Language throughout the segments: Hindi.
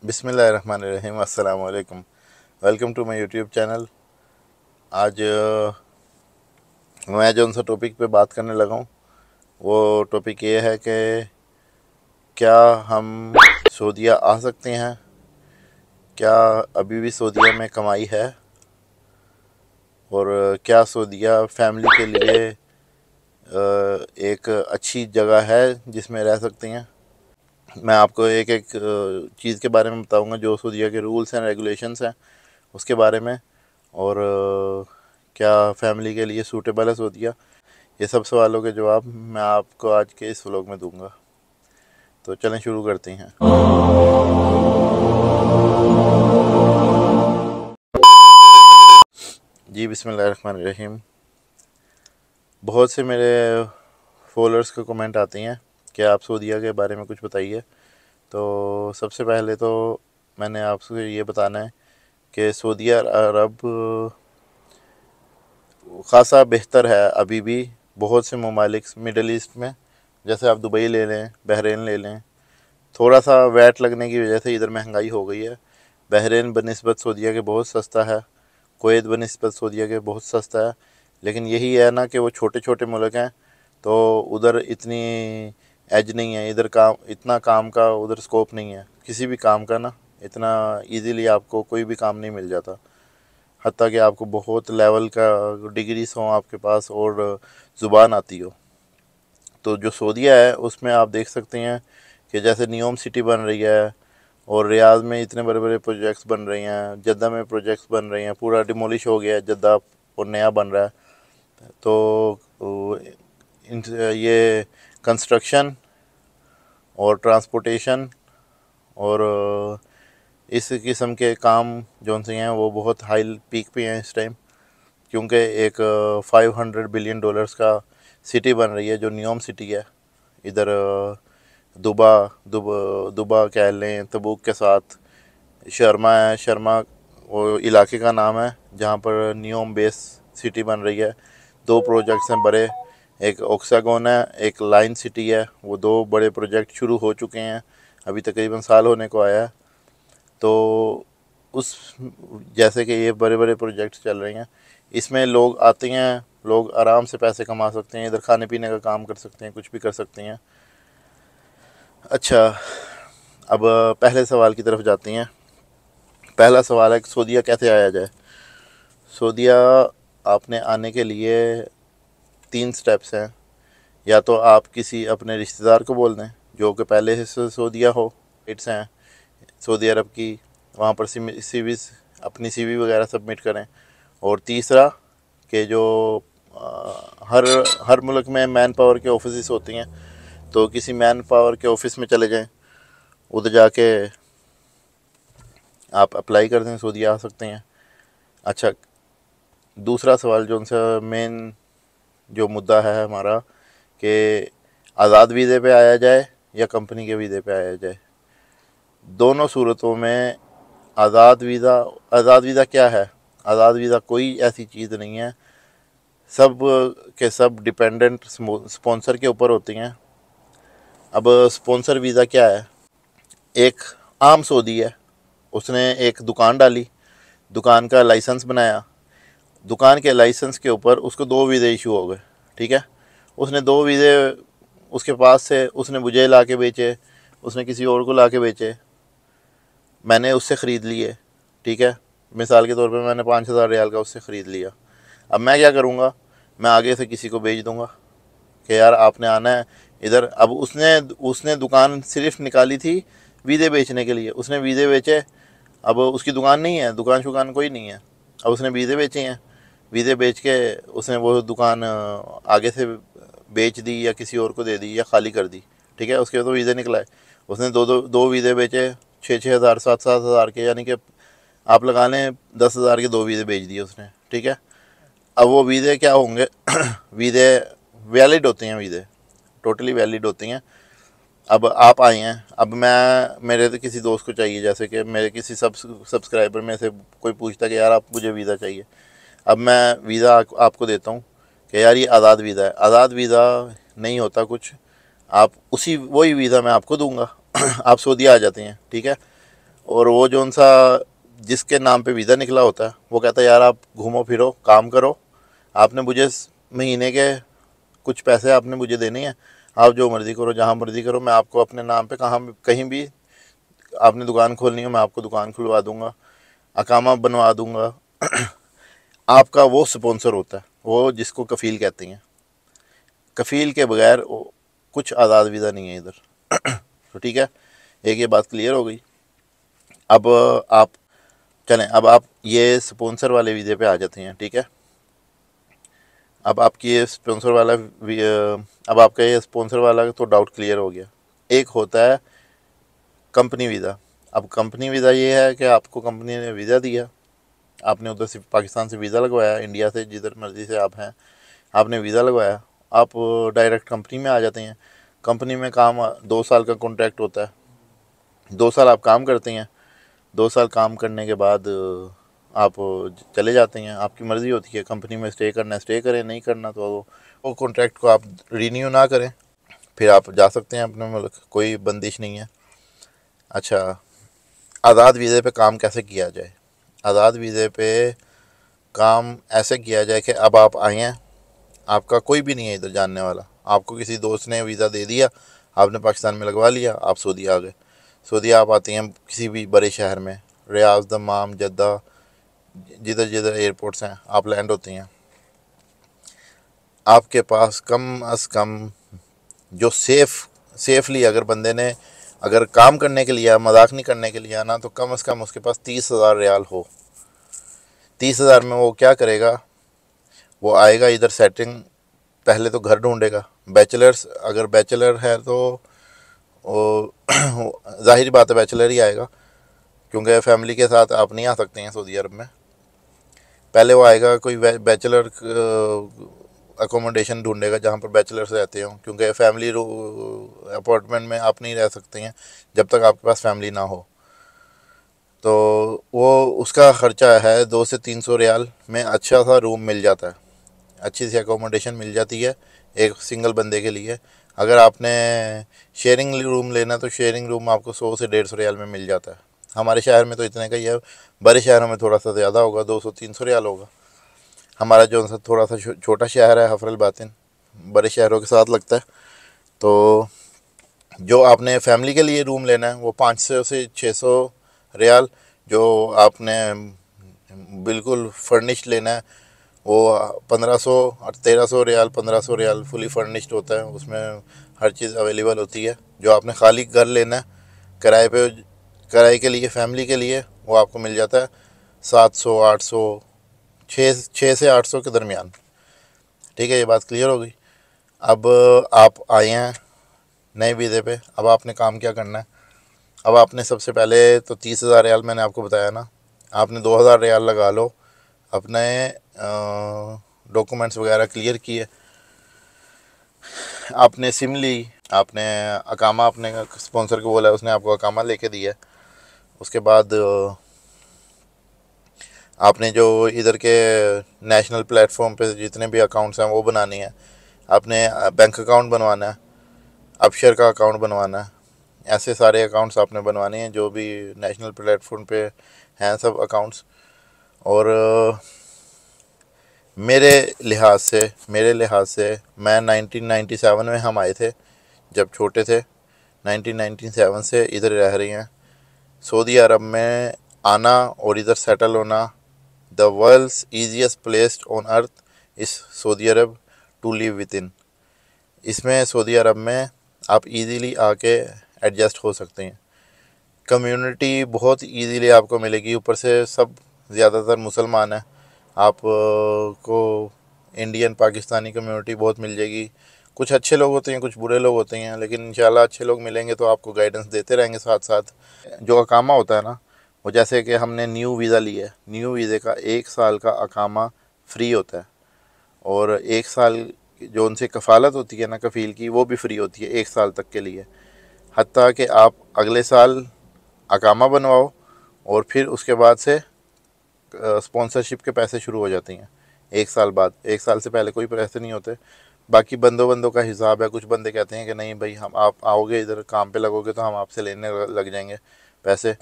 बिस्मिल्लाहिर्रहमानिर्रहीम, अस्सलाम वालेकुम। Welcome to my YouTube channel. आज मैं जो उनसे टॉपिक पे बात करने लगा हूँ वो टॉपिक ये है कि क्या हम सऊदीया आ सकते हैं, क्या अभी भी सऊदीया में कमाई है, और क्या सऊदीया फैमिली के लिए एक अच्छी जगह है जिसमें रह सकते हैं। मैं आपको एक एक चीज़ के बारे में बताऊंगा जो सऊदीया के रूल्स एंड रेगुलेशंस हैं उसके बारे में, और क्या फैमिली के लिए सूटेबल है सऊदीया। ये सब सवालों के जवाब मैं आपको आज के इस व्लॉग में दूंगा। तो चलें शुरू करते हैं। जी बिस्मिल्लाहिर्रहमानिर्रहीम। बहुत से मेरे फॉलोअर्स के कमेंट आते हैं कि आप सऊदीया के बारे में कुछ बताइए। तो सबसे पहले तो मैंने आपसे ये बताना है कि सऊदी अरब ख़ासा बेहतर है अभी भी बहुत से ममालिक मिडल ईस्ट में। जैसे आप दुबई ले लें, बहरीन ले लें, थोड़ा सा वैट लगने की वजह से इधर महंगाई हो गई है। बहरीन बनिस्बत सऊदीया के बहुत सस्ता है, कुवैत बनिस्बत सऊदीया के बहुत सस्ता है। लेकिन यही है ना कि वो छोटे छोटे मुल्क हैं, तो उधर इतनी एज नहीं है, इधर काम इतना काम का उधर स्कोप नहीं है किसी भी काम का ना। इतना इजीली आपको कोई भी काम नहीं मिल जाता, हत्ता कि आपको बहुत लेवल का डिग्रीज हों आपके पास और ज़ुबान आती हो। तो जो सऊदीया है उसमें आप देख सकते हैं कि जैसे नियोम सिटी बन रही है, और रियाद में इतने बड़े बड़े प्रोजेक्ट्स बन रहे हैं, जद्दा में प्रोजेक्ट्स बन रहे हैं, पूरा डिमोलिश हो गया है जद्दा और नया बन रहा है। तो ये कंस्ट्रक्शन और ट्रांसपोर्टेशन और इस किस्म के काम जो से हैं वो बहुत हाई पीक पे हैं इस टाइम, क्योंकि एक 500 बिलियन डॉलर्स का सिटी बन रही है जो नियोम सिटी है। इधर दुबा दुबा कह लें, तबूक के साथ शर्मा है, शर्मा वो इलाके का नाम है जहाँ पर नियोम बेस सिटी बन रही है। दो प्रोजेक्ट्स हैं बड़े, एक ऑक्सागोन है, एक लाइन सिटी है। वो दो बड़े प्रोजेक्ट शुरू हो चुके हैं, अभी तकरीबन साल होने को आया है। तो उस जैसे कि ये बड़े बड़े प्रोजेक्ट्स चल रहे हैं, इसमें लोग आते हैं, लोग आराम से पैसे कमा सकते हैं, इधर खाने पीने का काम कर सकते हैं, कुछ भी कर सकते हैं। अच्छा, अब पहले सवाल की तरफ जाते हैं। पहला सवाल है कि सऊदीया कैसे आया जाए। सऊदीया आपने आने के लिए 3 स्टेप्स हैं। या तो आप किसी अपने रिश्तेदार को बोल दें जो कि पहले से सऊदीया हो, इट्स हैं सऊदी अरब की, वहाँ पर सीवी अपनी सीवी वगैरह सबमिट करें। और तीसरा कि जो हर हर मुल्क में मैन पावर के ऑफिस होती हैं, तो किसी मैन पावर के ऑफिस में चले जाएं, उधर जाके आप अप्लाई कर दें, सऊदी आ सकते हैं। अच्छा, दूसरा सवाल जो उनसे मेन जो मुद्दा है हमारा कि आज़ाद वीज़े पे आया जाए या कंपनी के वीज़े पे आया जाए। दोनों सूरतों में आज़ाद वीज़ा क्या है? आज़ाद वीज़ा कोई ऐसी चीज़ नहीं है, सब के सब डिपेंडेंट स्पॉन्सर के ऊपर होती हैं। अब स्पॉन्सर वीज़ा क्या है? एक आम सऊदी है, उसने एक दुकान डाली, दुकान का लाइसेंस बनाया, दुकान के लाइसेंस के ऊपर उसको 2 वीज़े इशू हो गए। ठीक है, उसने 2 वीज़े उसके पास से उसने मुझे ला के बेचे, उसने किसी और को ला के बेचे, मैंने उससे ख़रीद लिए। ठीक है, मिसाल के तौर पे मैंने 5,000 रियाल का उससे ख़रीद लिया। अब मैं क्या करूँगा, मैं आगे से किसी को भेज दूँगा कि यार आपने आना है इधर। अब उसने उसने दुकान सिर्फ निकाली थी वीज़े बेचने के लिए, उसने वीज़े बेचे। अब उसकी दुकान नहीं है, दुकान शुकान कोई नहीं है, अब उसने वीज़े बेचे हैं। वीज़े बेच के उसने वो दुकान आगे से बेच दी या किसी और को दे दी या खाली कर दी। ठीक है, उसके बाद तो वीज़े निकलाए, उसने दो वीज़े बेचे 6,000 7,000 के, यानी कि आप लगा लें 10,000 के 2 वीज़े बेच दिए उसने। ठीक है, अब वो वीज़े क्या होंगे वीज़े वैलिड होते हैं, वीज़े टोटली वैलिड होती हैं। अब आप आए हैं, अब मैं मेरे तो किसी दोस्त को चाहिए, जैसे कि मेरे किसी सब्सक्राइबर में से कोई पूछता कि यार आप मुझे वीज़ा चाहिए। अब मैं वीज़ा आपको देता हूँ कि यार ये आज़ाद वीज़ा है। आज़ाद वीज़ा नहीं होता कुछ, आप उसी वही वीज़ा मैं आपको दूंगा आप सऊदी आ जाते हैं। ठीक है, और वो जो सा जिसके नाम पे वीज़ा निकला होता है वो कहता है यार आप घूमो फिरो काम करो, आपने मुझे महीने के कुछ पैसे आपने मुझे देने हैं, आप जो मर्ज़ी करो जहाँ मर्ज़ी करो, मैं आपको अपने नाम पे कहाँ कहीं भी आपने दुकान खोलनी हो मैं आपको दुकान खुलवा दूँगा, अकामा बनवा दूँगा। आपका वो स्पॉन्सर होता है, वो जिसको कफ़ील कहते हैं। कफ़ील के बगैर कुछ आज़ाद वीज़ा नहीं है इधर। तो ठीक है, एक ये बात क्लियर हो गई। अब आप चलें, अब आप ये स्पॉन्सर वाले वीज़े पे आ जाते हैं। ठीक है, अब आपकी ये स्पॉन्सर वाला अब आपका ये स्पॉन्सर वाला तो डाउट क्लियर हो गया। एक होता है कंपनी वीज़ा। अब कंपनी वीज़ा ये है कि आपको कंपनी ने वीज़ा दिया, आपने उधर से पाकिस्तान से वीज़ा लगवाया, इंडिया से जिधर मर्ज़ी से आप हैं आपने वीज़ा लगवाया, आप डायरेक्ट कंपनी में आ जाते हैं। कंपनी में काम 2 साल का कॉन्ट्रैक्ट होता है, 2 साल आप काम करते हैं, 2 साल काम करने के बाद आप चले जाते हैं। आपकी मर्ज़ी होती है कंपनी में स्टे करना है स्टे करें, नहीं करना तो वो कॉन्ट्रैक्ट को आप रीन्यू ना करें, फिर आप जा सकते हैं अपने मुल्क, कोई बंदिश नहीं है। अच्छा, आज़ाद वीज़े पे काम कैसे किया जाए? आज़ाद वीज़े पे काम ऐसे किया जाए कि अब आप आए हैं, आपका कोई भी नहीं है इधर जानने वाला, आपको किसी दोस्त ने वीज़ा दे दिया, आपने पाकिस्तान में लगवा लिया, आप सऊदी आ गए। सऊदी आप आते हैं किसी भी बड़े शहर में, रियाज, दमाम, जद्दा, जिधर जिधर एयरपोर्ट्स हैं आप लैंड होते हैं। आपके पास कम अज़ कम जो सेफली अगर बंदे ने अगर काम करने के लिए, मजाक नहीं करने के लिए आना, तो कम अज़ कम उसके पास 30,000 रियाल हो। 30,000 में वो क्या करेगा? वो आएगा इधर सेटिंग, पहले तो घर ढूंढेगा। बैचलर्स अगर बैचलर है तो वो जाहिर बात है बैचलर ही आएगा, क्योंकि फैमिली के साथ आप नहीं आ सकते हैं सऊदी अरब में। पहले वो आएगा कोई बैचलर अकोमोडेशन ढूंढेगा जहाँ पर बैचलर्स रहते हों, क्योंकि फैमिली अपार्टमेंट में आप नहीं रह सकते हैं जब तक आपके पास फैमिली ना हो। तो वो उसका ख़र्चा है 200 से 300 रियाल में अच्छा सा रूम मिल जाता है, अच्छी सी अकोमोडेशन मिल जाती है एक सिंगल बंदे के लिए। अगर आपने शेयरिंग रूम लेना तो शेयरिंग रूम आपको 100 से 150 रियाल में मिल जाता है। हमारे शहर में तो इतने का ही है, बड़े शहरों में थोड़ा सा ज़्यादा होगा, 200-300 रियाल होगा। हमारा जो थोड़ा सा छोटा शहर है हफरल बातिन, बड़े शहरों के साथ लगता है। तो जो आपने फैमिली के लिए रूम लेना है वो 500 से 600 रियाल, जो आपने बिल्कुल फर्निश्ड लेना है वो 1500 और 1300 रियाल, 1500 रियाल फुली फर्निश्ड होता है, उसमें हर चीज़ अवेलेबल होती है। जो आपने खाली घर लेना है किराए पे, किराए के लिए फैमिली के लिए, वो आपको मिल जाता है 700-800, 6 से 800 के दरमियान। ठीक है, ये बात क्लियर हो गई। अब आप आए हैं नए वीज़े पे, अब आपने काम क्या करना है? अब आपने सबसे पहले तो 30,000 रियाल मैंने आपको बताया ना, आपने 2,000 रियाल लगा लो, अपने डॉक्यूमेंट्स वगैरह क्लियर किए, आपने सिम ली, आपने अकामा अपने स्पॉन्सर को बोला, उसने आपको अकामा लेके दिया। उसके बाद आपने जो इधर के नेशनल प्लेटफॉर्म पे जितने भी अकाउंट्स हैं वो बनाने हैं, आपने बैंक अकाउंट बनवाना है, अपशर का अकाउंट बनवाना है, ऐसे सारे अकाउंट्स आपने बनवाने हैं जो भी नेशनल प्लेटफॉर्म पे हैं सब अकाउंट्स। और मेरे लिहाज से मैं 1997 में हम आए थे, जब छोटे थे। 1997 से इधर रह रही हैं सऊदी अरब में। आना और इधर सेटल होना, the world's easiest place on earth is Saudi Arabia to live within. इसमें सऊदी अरब में आप इजीली आके एडजस्ट हो सकते हैं, कम्युनिटी बहुत इजीली आपको मिलेगी, ऊपर से सब ज़्यादातर मुसलमान हैं। आप को इंडियन पाकिस्तानी कम्युनिटी बहुत मिल जाएगी। कुछ अच्छे लोग होते हैं, कुछ बुरे लोग होते हैं, लेकिन इंशाल्लाह अच्छे लोग मिलेंगे तो आपको गाइडेंस देते रहेंगे साथ साथ। जो अकामा होता है ना, वो जैसे कि हमने न्यू वीज़ा लिया है, न्यू वीज़े का 1 साल का अकामा फ्री होता है, और 1 साल जो उनसे कफ़ालत होती है ना कफ़ील की, वो भी फ्री होती है 1 साल तक के लिए। हत्ता कि आप अगले साल अकामा बनवाओ और फिर उसके बाद से स्पॉन्सरशिप के पैसे शुरू हो जाते हैं 1 साल बाद। 1 साल से पहले कोई पैसे नहीं होते। बाकी बंदों का हिसाब है, कुछ बंदे कहते हैं कि नहीं भाई, हम आप आओगे इधर काम पे लगोगे तो हम आपसे लेने लग जाएंगे पैसे।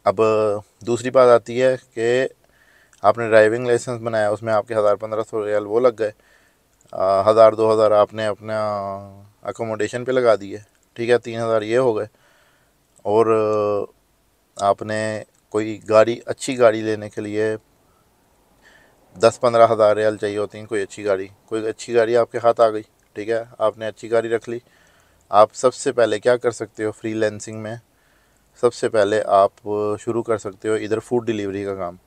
अब दूसरी बात आती है कि आपने ड्राइविंग लाइसेंस बनाया, उसमें आपके 1000-1500 रियाल वो लग गए, 1000-2000 आपने अपना अकोमोडेशन पे लगा दिए, ठीक है, 3000 ये हो गए। और आपने कोई गाड़ी, अच्छी गाड़ी लेने के लिए 10-15 हज़ार रियाल चाहिए होती हैं, कोई अच्छी गाड़ी आपके हाथ आ गई, ठीक है, आपने अच्छी गाड़ी रख ली। आप सबसे पहले क्या कर सकते हो फ्रीलांसिंग में, सबसे पहले आप शुरू कर सकते हो इधर फूड डिलीवरी का काम।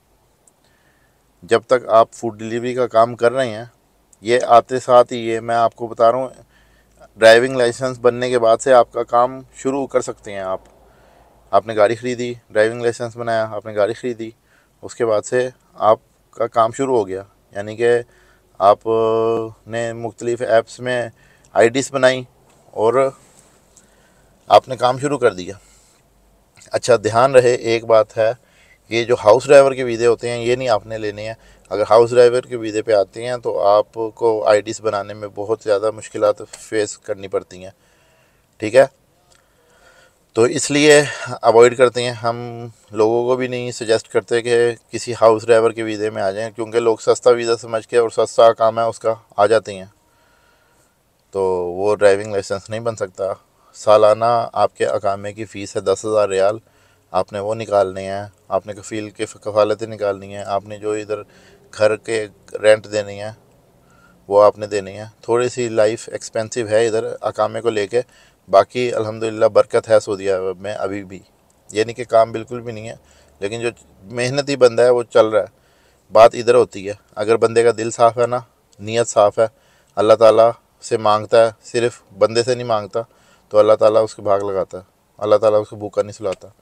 जब तक आप फूड डिलीवरी का काम कर रहे हैं, ये आते साथ ही, ये मैं आपको बता रहा हूँ, ड्राइविंग लाइसेंस बनने के बाद से आपका काम शुरू कर सकते हैं आप। आपने गाड़ी ख़रीदी, ड्राइविंग लाइसेंस बनाया, आपने गाड़ी ख़रीदी, उसके बाद से आपका काम शुरू हो गया। यानी कि आपने मुख्तलिफ़ ऐप्स में आईडीज़ बनाई और आपने काम शुरू कर दिया। अच्छा, ध्यान रहे एक बात है, ये जो हाउस ड्राइवर के वीज़े होते हैं ये नहीं आपने लेने हैं। अगर हाउस ड्राइवर के वीज़े पे आते हैं तो आपको आईडीज़ बनाने में बहुत ज़्यादा मुश्किलात फेस करनी पड़ती हैं, ठीक है। तो इसलिए अवॉइड करते हैं, हम लोगों को भी नहीं सजेस्ट करते कि किसी हाउस ड्राइवर के वीज़े में आ जाएं, क्योंकि लोग सस्ता वीज़ा समझ के और सस्ता काम है उसका आ जाते हैं, तो वो ड्राइविंग लाइसेंस नहीं बन सकता। सालाना आपके अकामे की फ़ीस है 10,000 रियाल, आपने वो निकालने हैं, आपने कफ़ील के कफ़ालतें निकालनी है, आपने जो इधर घर के रेंट देनी है वो आपने देनी है। थोड़ी सी लाइफ एक्सपेंसिव है इधर अकामे को लेके, बाकी अल्हम्दुलिल्लाह बरकत है सऊदी अरब में अभी भी, ये नहीं कि काम बिल्कुल भी नहीं है, लेकिन जो मेहनती बंदा है वो चल रहा है। बात इधर होती है, अगर बंदे का दिल साफ़ है ना, नीयत साफ़ है, अल्लाह ताला से मांगता है, सिर्फ बंदे से नहीं मांगता, तो अल्लाह ताला उसके भाग लगाता है, अल्लाह ताला उसको भूखा नहीं सुलाता।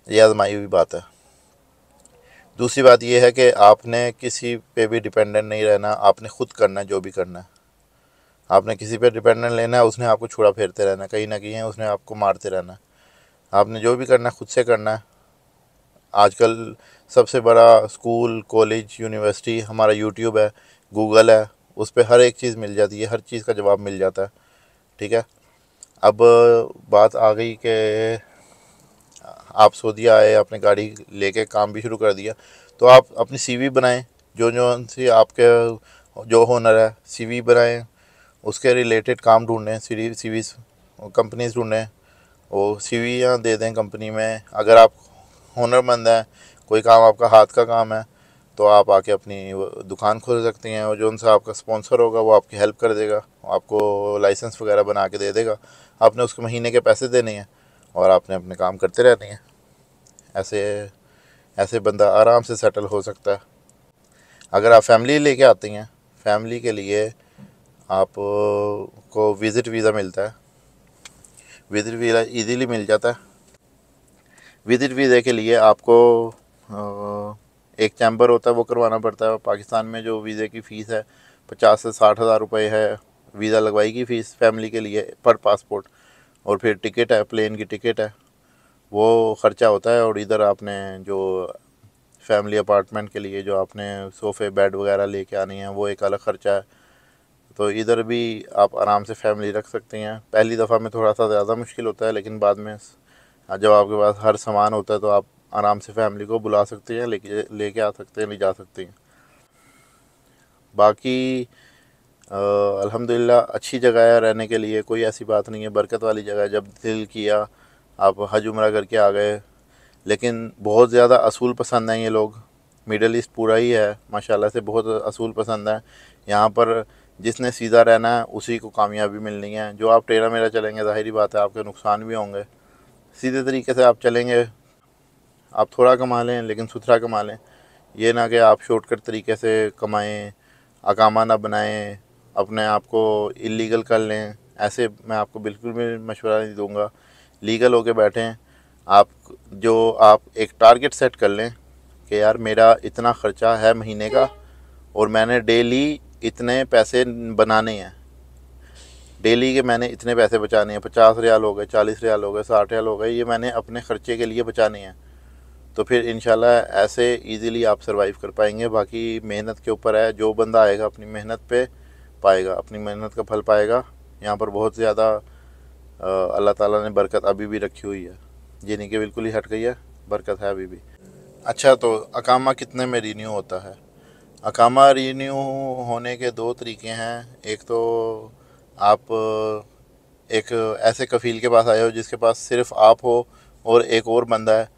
ये आजमाई हुई बात है। दूसरी बात यह है कि आपने किसी पे भी डिपेंडेंट नहीं रहना, आपने ख़ुद करना है जो भी करना है। आपने किसी पे डिपेंडेंट लेना है, उसने आपको छुड़ा फेरते रहना है, कहीं ना कहीं उसने आपको मारते रहना है। आपने जो भी करना है खुद से करना है। आजकल सबसे बड़ा स्कूल, कॉलेज, यूनिवर्सिटी हमारा यूट्यूब है, गूगल है, उस पर हर एक चीज़ मिल जाती है, हर चीज़ का जवाब मिल जाता है, ठीक है। अब बात आ गई कि आप सऊदी आए, आपने गाड़ी लेके काम भी शुरू कर दिया, तो आप अपनी सीवी बनाएं, जो जो सी आपके जो हुनर है सीवी बनाएं, उसके रिलेटेड काम ढूंढें, सीवी कंपनीज ढूंढें, वो सीवियाँ दे दें कंपनी में। अगर आप हुनरमंद हैं, कोई काम आपका हाथ का काम है, तो आप आके अपनी दुकान खोल सकते हैं, और जो उनसे आपका स्पॉन्सर होगा वो आपकी हेल्प कर देगा, आपको लाइसेंस वगैरह बना के दे देगा। आपने उसके महीने के पैसे देने हैं और आपने अपने काम करते रहने हैं। ऐसे ऐसे बंदा आराम से सेटल हो सकता है। अगर आप फैमिली लेके आते हैं, फैमिली के लिए आप को विज़िट वीज़ा मिलता है, विज़िट वीज़ा इजीली मिल जाता है। विज़िट वीज़े के लिए आपको एक चैम्बर होता है वो करवाना पड़ता है। पाकिस्तान में जो वीज़े की फ़ीस है 50 से 60 हज़ार रुपये है, वीज़ा लगवाई की फ़ीस फैमिली के लिए पर पासपोर्ट, और फिर टिकट है, प्लेन की टिकट है, वो ख़र्चा होता है। और इधर आपने जो फैमिली अपार्टमेंट के लिए जो आपने सोफ़े बेड वगैरह लेके आनी है वो एक अलग ख़र्चा है। तो इधर भी आप आराम से फैमिली रख सकते हैं। पहली दफ़ा में थोड़ा सा ज़्यादा मुश्किल होता है, लेकिन बाद में जब आपके पास हर सामान होता है तो आप आराम से फैमिली को बुला सकते हैं, लेके आ सकते हैं, ले जा सकते हैं। बाकी अल्हम्दुलिल्लाह अच्छी जगह है रहने के लिए, कोई ऐसी बात नहीं है, बरकत वाली जगह है। जब दिल किया आप हज उम्रा करके आ गए। लेकिन बहुत ज़्यादा असूल पसंद हैं ये लोग, मिडल ईस्ट पूरा ही है माशाल्लाह से, बहुत असूल पसंद है यहाँ पर। जिसने सीधा रहना है उसी को कामयाबी मिलनी है। जो आप टेढ़ा मेढ़ा चलेंगे, ज़ाहिरी बात है आपके नुकसान भी होंगे। सीधे तरीके से आप चलेंगे, आप थोड़ा कमा लें लेकिन सुथरा कमा लें, ये ना कि आप शॉर्टकट तरीके से कमाएं, अकामा ना बनाएं, अपने आप को इलीगल कर लें। ऐसे मैं आपको बिल्कुल भी मशवरा नहीं दूंगा। लीगल होके बैठें। आप एक टारगेट सेट कर लें कि यार मेरा इतना ख़र्चा है महीने का और मैंने डेली इतने पैसे बनाने हैं, डेली के मैंने इतने पैसे बचाने हैं, 50 रियाल हो गए, 40 रियाल हो गए, 60 रियाल हो गए, ये मैंने अपने ख़र्चे के लिए बचाने हैं। तो फिर इंशाल्लाह ऐसे इजीली आप सरवाइव कर पाएंगे। बाकी मेहनत के ऊपर है, जो बंदा आएगा अपनी मेहनत पे पाएगा, अपनी मेहनत का फल पाएगा। यहाँ पर बहुत ज़्यादा अल्लाह ताला ने बरकत अभी भी रखी हुई है, ये नहीं कि बिल्कुल ही हट गई है। बरकत है अभी भी। अच्छा, तो अकामा कितने में रीन्यू होता है? अकामा रीन्यू होने के दो तरीके हैं। एक तो आप एक ऐसे कफ़ील के पास आए हो जिसके पास सिर्फ आप हो और एक और बंदा है,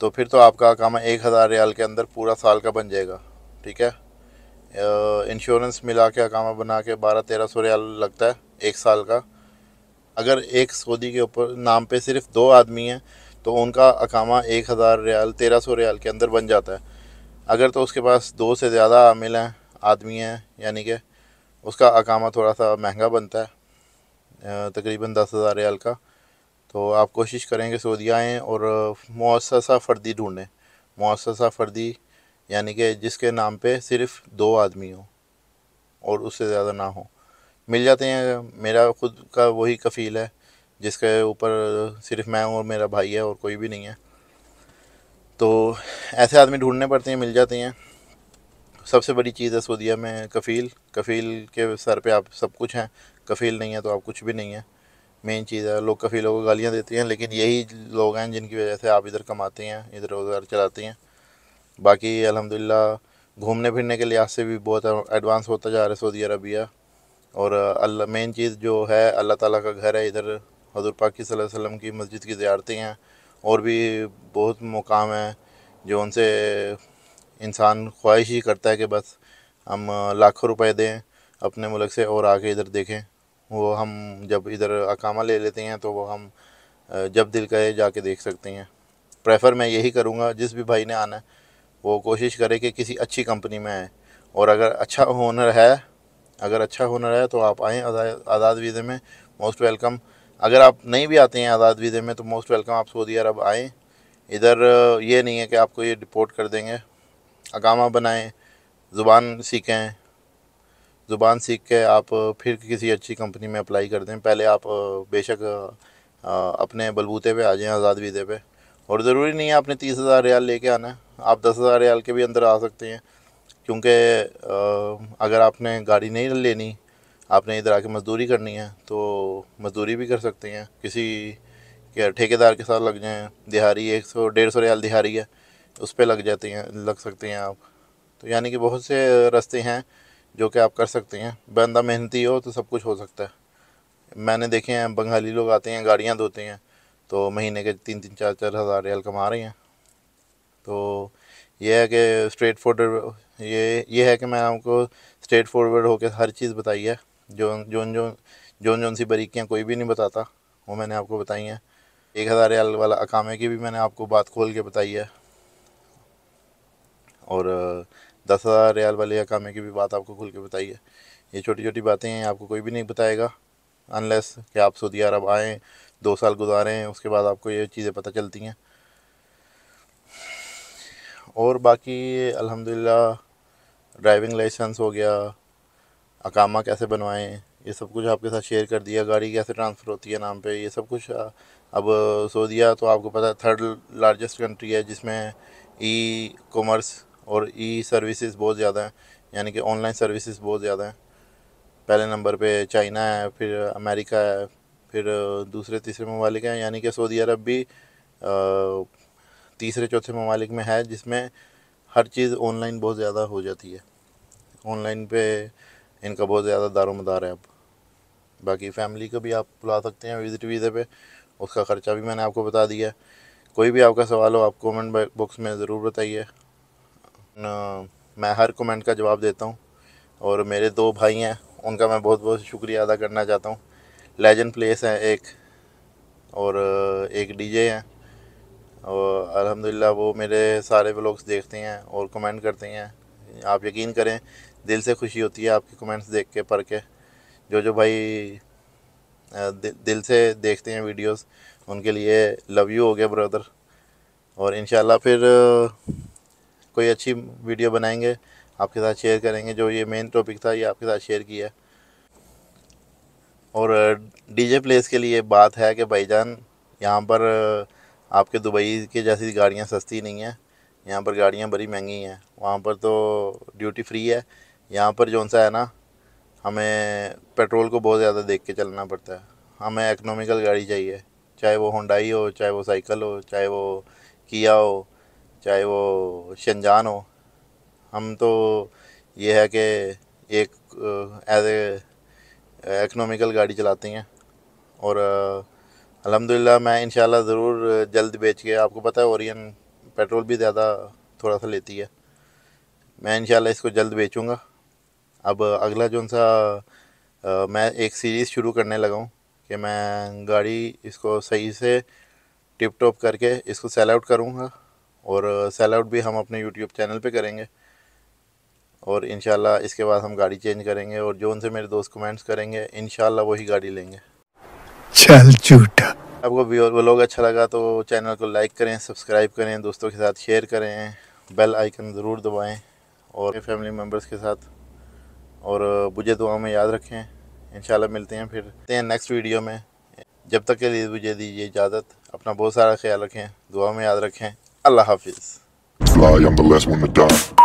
तो फिर तो आपका अकामा 1,000 रियाल के अंदर पूरा साल का बन जाएगा। ठीक है। इंश्योरेंस मिला के अकामा बना के 1200-1300 रियाल लगता है एक साल का। अगर एक सऊदी के ऊपर नाम पे सिर्फ दो आदमी हैं तो उनका अकामा 1,000 रियाल 1300 रियाल के अंदर बन जाता है। अगर तो उसके पास दो से ज़्यादा आमिल हैं, आदमी हैं, यानी कि उसका अकामा थोड़ा सा महंगा बनता है, तकरीबन 10,000 रियाल का। तो आप कोशिश करेंगे सऊदी आएँ और मुअस्ससा फ़र्दी ढूँढें। मुअस्ससा फ़र्दी यानी कि जिसके नाम पे सिर्फ दो आदमी हो और उससे ज़्यादा ना हो, मिल जाते हैं। मेरा खुद का वही कफ़ील है जिसके ऊपर सिर्फ मैं हूँ और मेरा भाई है और कोई भी नहीं है। तो ऐसे आदमी ढूंढने पड़ते हैं, मिल जाते हैं। सबसे बड़ी चीज़ है सऊदीया में कफ़ील। कफ़ील के सर पे आप सब कुछ हैं, कफ़ील नहीं है तो आप कुछ भी नहीं है। मेन चीज़ है। लोग कफ़ीलों को गालियाँ देते हैं, लेकिन यही लोग हैं जिनकी वजह से आप इधर कमाते हैं, इधर रोज़गार चलाते हैं। बाकी अल्हम्दुलिल्लाह घूमने फिरने के लिहाज से भी बहुत एडवांस होता जा रहा है सऊदी अरबिया। और अल्लाह मेन चीज़ जो है, अल्लाह ताला का घर है इधर। हज़रत पाक की सल्लल्लाहु अलैहि वसल्लम की मस्जिद की ज़ियारतें हैं और भी बहुत मुकाम हैं जो उनसे इंसान ख्वाहिश ही करता है कि बस हम लाखों रुपए दें अपने मुल्क से और आके इधर देखें। वो हम जब इधर अकामा ले लेते हैं तो वो हम जब दिल करे जाके देख सकते हैं। प्रेफर मैं यही करूँगा, जिस भी भाई ने आना है वो कोशिश करे कि किसी अच्छी कंपनी में आए। और अगर अच्छा हुनर है तो आप आएँ आज़ाद वीज़े में, मोस्ट वेलकम। अगर आप नहीं भी आते हैं आज़ाद वीज़े में तो मोस्ट वेलकम, आप सऊदी अरब आएँ। इधर ये नहीं है कि आपको ये डिपोर्ट कर देंगे। अकामा बनाएं, ज़ुबान सीखें, ज़ुबान सीख के आप फिर किसी अच्छी कंपनी में अप्लाई कर दें। पहले आप बेशक अपने बलबूते पे आ जाएं आज़ाद वीज़े पे। और ज़रूरी नहीं है आपने 30,000 रियाल लेके आना है, आप 10,000 रियाल के भी अंदर आ सकते हैं। क्योंकि अगर आपने गाड़ी नहीं लेनी, आपने इधर आके मज़दूरी करनी है तो मज़दूरी भी कर सकते हैं। किसी के ठेकेदार के साथ लग जाएं, दिहाड़ी 100-150 रियाल दिहाड़ी है, उस पर लग सकते हैं आप। तो यानी कि बहुत से रास्ते हैं जो कि आप कर सकते हैं। बंदा मेहनती हो तो सब कुछ हो सकता है। मैंने देखे हैं बंगाली लोग आते हैं, गाड़ियाँ धोते हैं, तो महीने के 3-3 4-4 हज़ार रियाल कमा रहे हैं। तो ये है कि स्ट्रेट फॉरवर्ड, ये है कि मैं आपको स्ट्रेट फॉरवर्ड होकर हर चीज़ बताई है। जोन सी बारीकियाँ कोई भी नहीं बताता, वो मैंने आपको बताई हैं। 1,000 रियाल वाला अकामे की भी मैंने आपको बात खोल के बताई है, और 10,000 रियाल वाले अकामे की भी बात आपको खुल के बताई है। ये छोटी छोटी बातें हैं, आपको कोई भी नहीं बताएगा अनलेस कि आप सऊदी अरब आएँ, 2 साल गुजारें, उसके बाद आपको ये चीज़ें पता चलती हैं। और बाकी अल्हम्दुलिल्लाह ड्राइविंग लाइसेंस हो गया, अकामा कैसे बनवाएं, ये सब कुछ आपके साथ शेयर कर दिया। गाड़ी कैसे ट्रांसफ़र होती है नाम पे, ये सब कुछ। अब सऊदीया तो आपको पता है 3rd लार्जेस्ट कंट्री है जिसमें ई कॉमर्स और ई सर्विसेज बहुत ज़्यादा हैं, यानी कि ऑनलाइन सर्विसेज बहुत ज़्यादा हैं। पहले नंबर पे चाइना है, फिर अमेरिका है, फिर दूसरे तीसरे ममालिक हैं, यानी कि सऊदी अरब भी तीसरे चौथे ममालिक में है जिसमें हर चीज़ ऑनलाइन बहुत ज़्यादा हो जाती है। ऑनलाइन पे इनका बहुत ज़्यादा दारोमदार है अब। बाकी फैमिली को भी आप बुला सकते हैं विज़िट वीज़े पे, उसका ख़र्चा भी मैंने आपको बता दिया है। कोई भी आपका सवाल हो आप कमेंट बॉक्स में ज़रूर बताइए, मैं हर कमेंट का जवाब देता हूँ। और मेरे दो भाई हैं, उनका मैं बहुत बहुत शुक्रिया अदा करना चाहता हूँ। लेजेंड प्लेस है एक, और एक डीजे हैं, और अल्हम्दुलिल्लाह वो मेरे सारे व्लॉग्स देखते हैं और कमेंट करते हैं। आप यकीन करें, दिल से खुशी होती है आपके कमेंट्स देख के, पढ़ के। जो भाई दिल से देखते हैं वीडियोस, उनके लिए लव यू हो गया ब्रदर। और इंशाल्लाह फिर कोई अच्छी वीडियो बनाएंगे, आपके साथ शेयर करेंगे। जो ये मेन टॉपिक था ये आपके साथ शेयर किया। और डीजे प्लेस के लिए बात है कि भाईजान यहाँ पर आपके दुबई के जैसी गाड़ियाँ सस्ती नहीं हैं, यहाँ पर गाड़ियाँ बड़ी महंगी हैं। वहाँ पर तो ड्यूटी फ्री है, यहाँ पर जौन सा है ना, हमें पेट्रोल को बहुत ज़्यादा देख के चलना पड़ता है। हमें इकनॉमिकल गाड़ी चाहिए, चाहे वो हुंडई हो, चाहे वो साइकिल हो, चाहे वो किया हो, चाहे वो शेनजान हो। हम तो ये है कि एक एज ए इकनॉमिकल गाड़ी चलाते हैं। और अल्हम्दुलिल्लाह मैं इंशाल्लाह ज़रूर जल्द बेच के, आपको पता है ओरियन पेट्रोल भी ज़्यादा थोड़ा सा लेती है, मैं इंशाल्लाह इसको जल्द बेचूँगा। अब अगला जो सा मैं एक सीरीज़ शुरू करने लगा हूँ कि मैं गाड़ी इसको सही से टिप टॉप करके इसको सेल आउट करूँगा, और सेल आउट भी हम अपने यूट्यूब चैनल पे करेंगे। और इंशाल्लाह इसके बाद हम गाड़ी चेंज करेंगे, और जो उनसे मेरे दोस्त कमेंट्स करेंगे इंशाल्लाह वही गाड़ी लेंगे। चल झूठा। आपको व्लॉग अच्छा लगा तो चैनल को लाइक करें, सब्सक्राइब करें, दोस्तों के साथ शेयर करें, बेल आइकन ज़रूर दबाएं, और फैमिली मेम्बर्स के साथ। और मुझे दुआ में याद रखें। इंशाल्लाह मिलते हैं फिर नेक्स्ट वीडियो में। जब तक के लिए मुझे दीजिए इजाज़त। अपना बहुत सारा ख्याल रखें, दुआ में याद रखें। अल्लाह हाफिज़। Fly, I'm the last one to die.